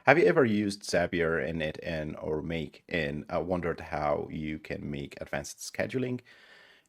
Have you ever used Zapier n8n or Make and wondered how you can make advanced scheduling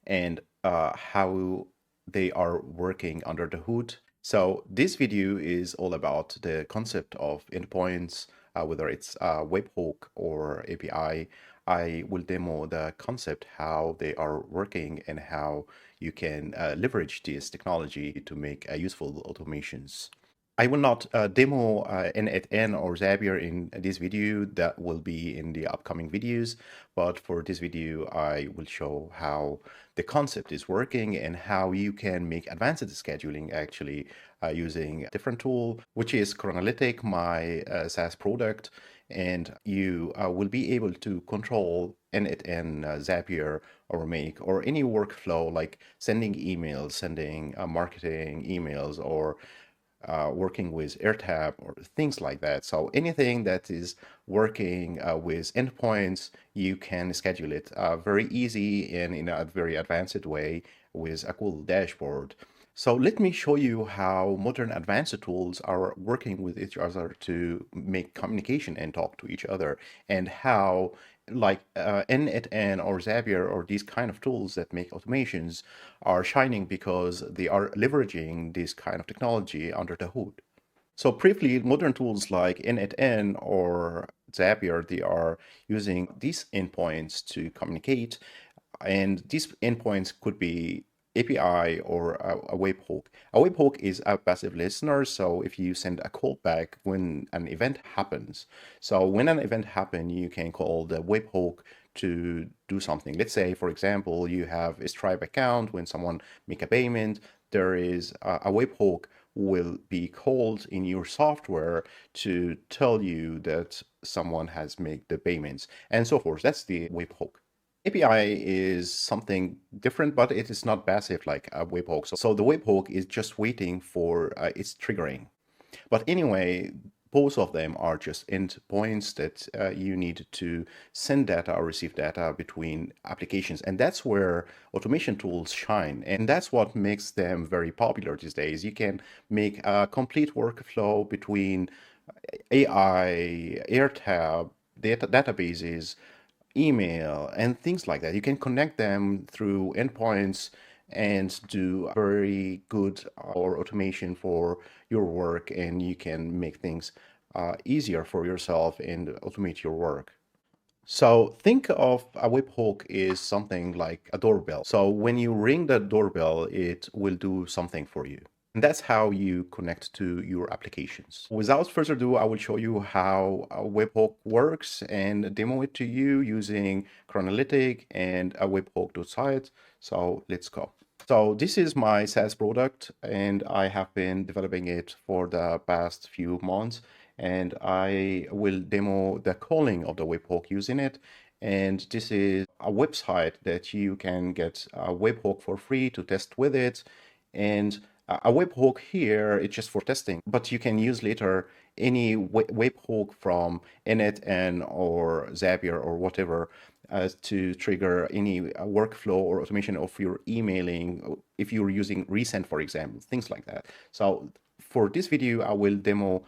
and how they are working under the hood? So this video is all about the concept of endpoints, whether it's webhook or API. I will demo the concept, how they are working and how you can leverage this technology to make useful automations. I will not demo n8n or Zapier in this video. That will be in the upcoming videos. But for this video, I will show how the concept is working and how you can make advanced scheduling actually using a different tool, which is Cronlytic, my SaaS product. And you will be able to control n8n, Zapier, or Make, or any workflow like sending emails, sending marketing emails, or working with AirTab or things like that. So anything that is working with endpoints, you can schedule it very easy and in a very advanced way with a cool dashboard. So let me show you how modern advanced tools are working with each other to make communication and talk to each other, and how like n8n or Zapier or these kind of tools that make automations are shining because they are leveraging this kind of technology under the hood. So briefly, modern tools like n8n or Zapier, they are using these endpoints to communicate, and these endpoints could be API or a webhook. A webhook is a passive listener, so if you send a callback when an event happens. So when an event happens, you can call the webhook to do something. Let's say, for example, you have a Stripe account. When someone make a payment, there is a webhook will be called in your software to tell you that someone has made the payments and so forth. That's the webhook. API is something different, but it is not passive like a webhook. So the webhook is just waiting for its triggering. But anyway, both of them are just endpoints that you need to send data or receive data between applications. And that's where automation tools shine. And that's what makes them very popular these days. You can make a complete workflow between AI, AirTab, databases, email, and things like that. You can connect them through endpoints and do very good or automation for your work, and you can make things easier for yourself and automate your work. So think of a webhook is something like a doorbell. So when you ring the doorbell, it will do something for you. And that's how you connect to your applications. Without further ado, I will show you how a webhook works and demo it to you using Cronlytic and a webhook.site. So let's go. So this is my SaaS product, and I have been developing it for the past few months. And I will demo the calling of the webhook using it. And this is a website that you can get a webhook for free to test with it. And a webhook here, it's just for testing, but you can use later any webhook from n8n or Zapier or whatever to trigger any workflow or automation of your emailing, if you're using Resend, for example, things like that. So for this video, I will demo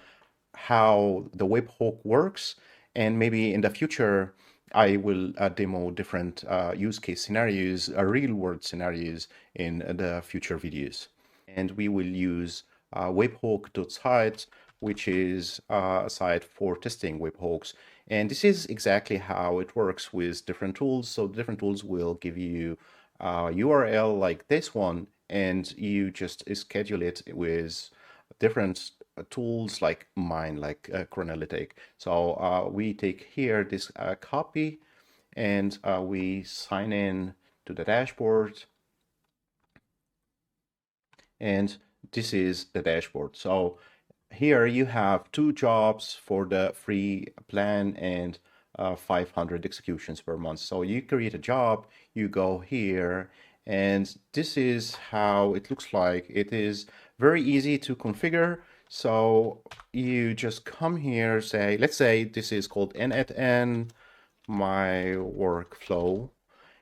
how the webhook works, and maybe in the future, I will demo different use case scenarios, real world scenarios in the future videos. And we will use webhook.site, which is a site for testing webhooks. And this is exactly how it works with different tools. So different tools will give you a URL like this one, and you just schedule it with different tools like mine, like Cronlytic. So we take here this copy, and we sign in to the dashboard. And this is the dashboard. So here you have 2 jobs for the free plan and 500 executions per month. So you create a job, you go here, and this is how it looks like. It is very easy to configure. So you just come here, say, let's say this is called n8n, my workflow.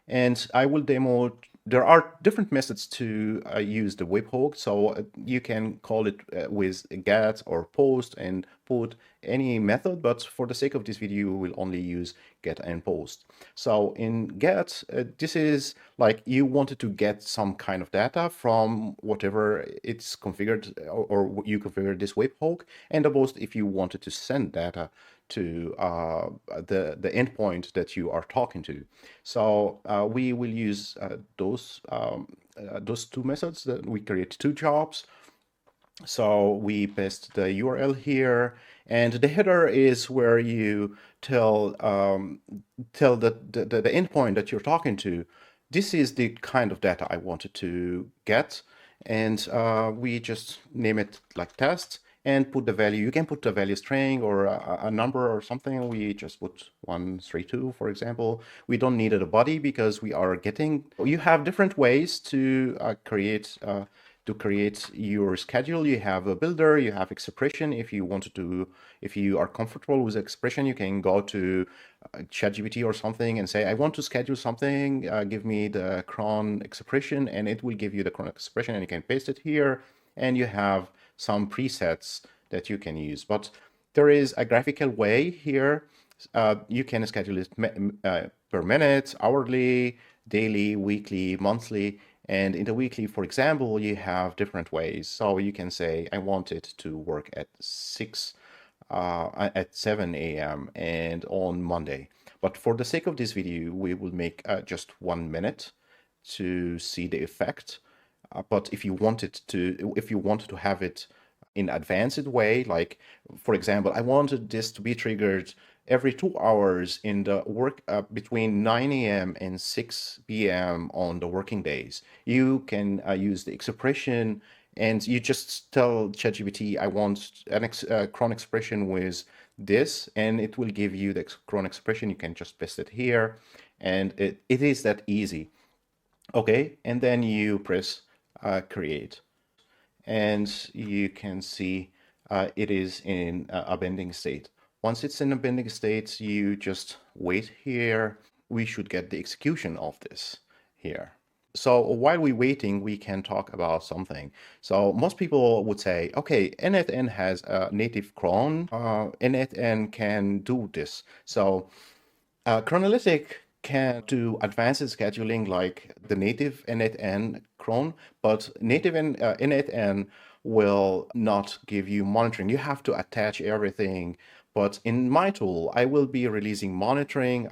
And I will demo, there are different methods to use the webhook. So you can call it with get or post and put any method, but for the sake of this video, we will only use get and post. So in get, this is like you wanted to get some kind of data from whatever it's configured, or you configured this webhook, and the post if you wanted to send data to the endpoint that you are talking to. So we will use those two methods. That we create two jobs. So we paste the URL here, and the header is where you tell the endpoint that you're talking to, this is the kind of data I wanted to get, and we just name it like test and put the value. You can put the value string or a number or something. We just put 132, for example. We don't need a body because we are getting. You have different ways to create your schedule. You have a builder, you have expression. If you are comfortable with expression, you can go to ChatGPT or something and say, I want to schedule something, give me the cron expression, and it will give you the cron expression, and you can paste it here, and you have some presets that you can use. But there is a graphical way here. You can schedule it per minute, hourly, daily, weekly, monthly. And in the weekly, for example, you have different ways. So you can say, I want it to work at 7 a.m. and on Monday. But for the sake of this video, we will make just 1 minute to see the effect. But if you wanted to have it in advanced way, like for example, I wanted this to be triggered every 2 hours in the work between 9 a.m. and 6 p.m. on the working days. You can use the expression, and you just tell ChatGPT, I want an cron expression with this, and it will give you the cron expression. You can just paste it here, and it is that easy. Okay, and then you press create, and you can see it is in a bending state. Once it's in a bending state, you just wait here. We should get the execution of this here. So while we're waiting, we can talk about something. So most people would say, okay, n8n has a native cron. n8n can do this. So Cronlytic can do advanced scheduling like the native n8n cron, but native n8n will not give you monitoring. You have to attach everything. But in my tool, I will be releasing monitoring.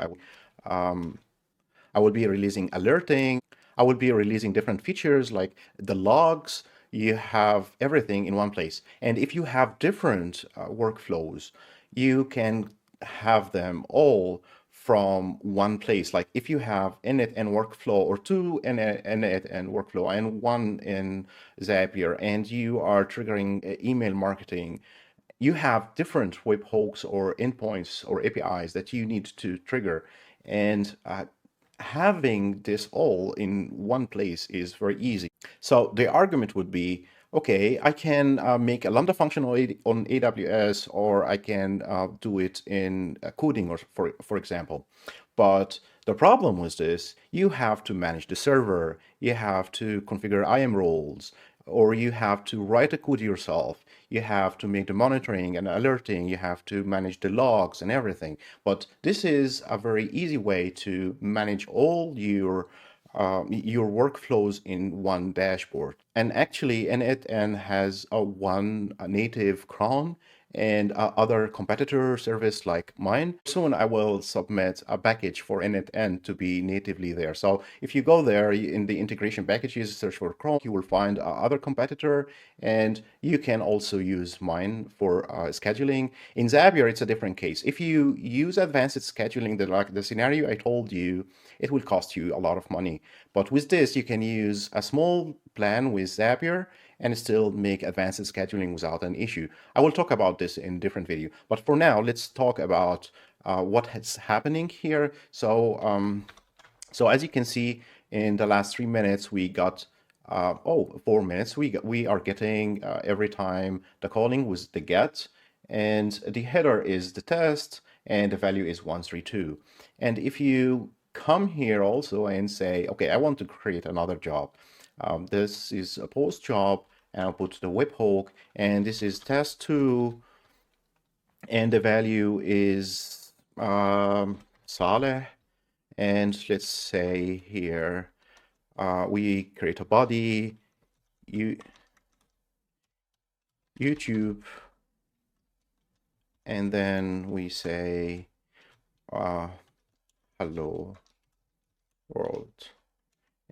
I will be releasing alerting. I will be releasing different features like the logs. You have everything in one place. And if you have different workflows, you can have them all from one place. Like if you have n8n workflow or two n8n workflow and one in Zapier, and you are triggering email marketing, you have different webhooks or endpoints or APIs that you need to trigger. And having this all in one place is very easy. So the argument would be, okay, I can make a Lambda function on AWS, or I can do it in coding, or for example. But the problem with this, you have to manage the server, you have to configure IAM roles, or you have to write a code yourself. You have to make the monitoring and alerting. You have to manage the logs and everything. But this is a very easy way to manage all your workflows in one dashboard. And actually, n8n has one native cron and other competitor service like mine. Soon I will submit a package for n8n to be natively there. So if you go there in the integration packages, search for cron, you will find other competitor, and you can also use mine for scheduling. In Zapier, it's a different case. If you use advanced scheduling, like the scenario I told you, it will cost you a lot of money. But with this, you can use a small plan with Zapier and still make advanced scheduling without an issue. I will talk about this in a different video. But for now, let's talk about what is happening here. So, so as you can see, in the last 3 minutes, we got 4 minutes. We are getting every time the calling with the get, and the header is the test, and the value is 132. And if you come here also and say, okay, I want to create another job. This is a post job, and I'll put the webhook, and this is test 2. and the value is Saleh. And let's say here we create a body, YouTube, and then we say hello world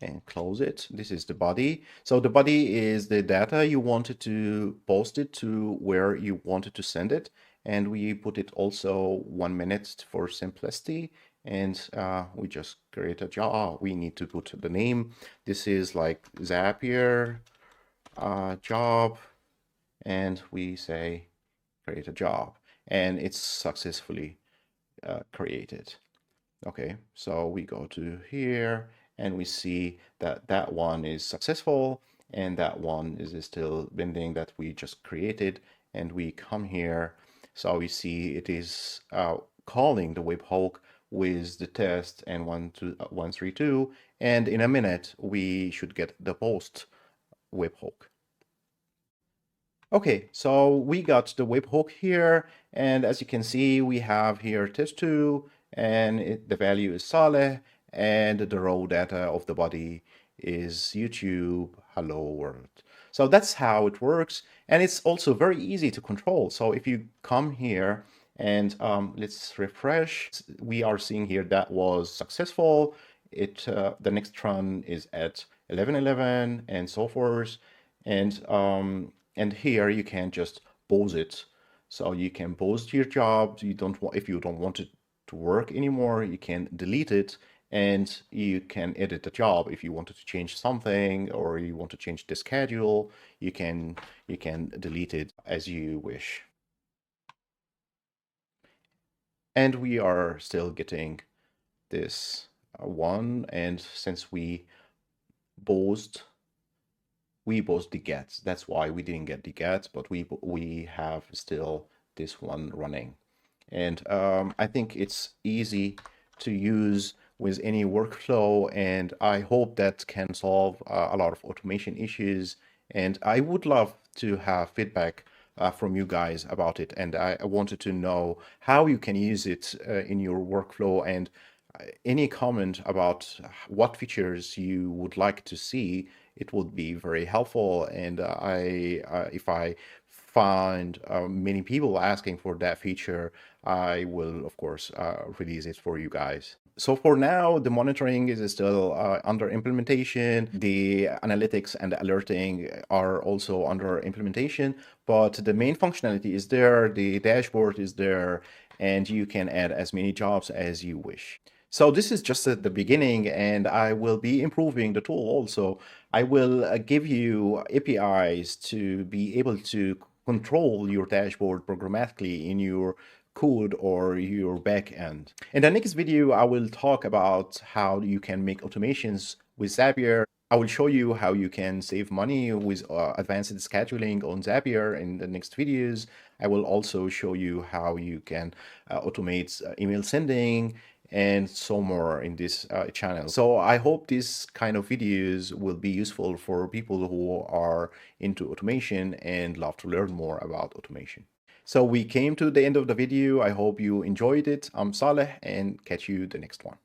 and close it. This is the body. So the body is the data you wanted to post it to where you wanted to send it. And we put it also 1 minute for simplicity. And we just create a job. We need to put the name. This is like Zapier job. And we say create a job. And it's successfully created. Okay, so we go to here and we see that that one is successful and that one is still pending that we just created. And we come here, so we see it is calling the webhook with the test and 132, and in a minute we should get the post webhook. Okay, so we got the webhook here, and as you can see, we have here test2, and the value is Saleh, and the raw data of the body is YouTube hello world. So that's how it works, and it's also very easy to control. So if you come here and let's refresh, we are seeing here that was successful. The next run is at 11:11 and so forth, and here you can just pause it. So you can pause your job. You don't want, if you don't want it to work anymore, you can delete it, and you can edit the job. If you wanted to change something or you want to change the schedule, you can delete it as you wish. And we are still getting this one, and since we paused the gets. That's why we didn't get the gets, but we have still this one running. And I think it's easy to use with any workflow, and I hope that can solve a lot of automation issues. And I would love to have feedback from you guys about it. And I wanted to know how you can use it in your workflow, and any comment about what features you would like to see. It would be very helpful. And if I find many people asking for that feature, I will, of course, release it for you guys. So for now, the monitoring is still under implementation. The analytics and alerting are also under implementation, but the main functionality is there, the dashboard is there, and you can add as many jobs as you wish. So this is just at the beginning, and I will be improving the tool also. I will give you APIs to be able to control your dashboard programmatically in your code or your backend. In the next video, I will talk about how you can make automations with Zapier. I will show you how you can save money with advanced scheduling on Zapier in the next videos. I will also show you how you can automate email sending and so more in this channel. So I hope these kind of videos will be useful for people who are into automation and love to learn more about automation. So we came to the end of the video. I hope you enjoyed it. I'm Saleh, and catch you the next one.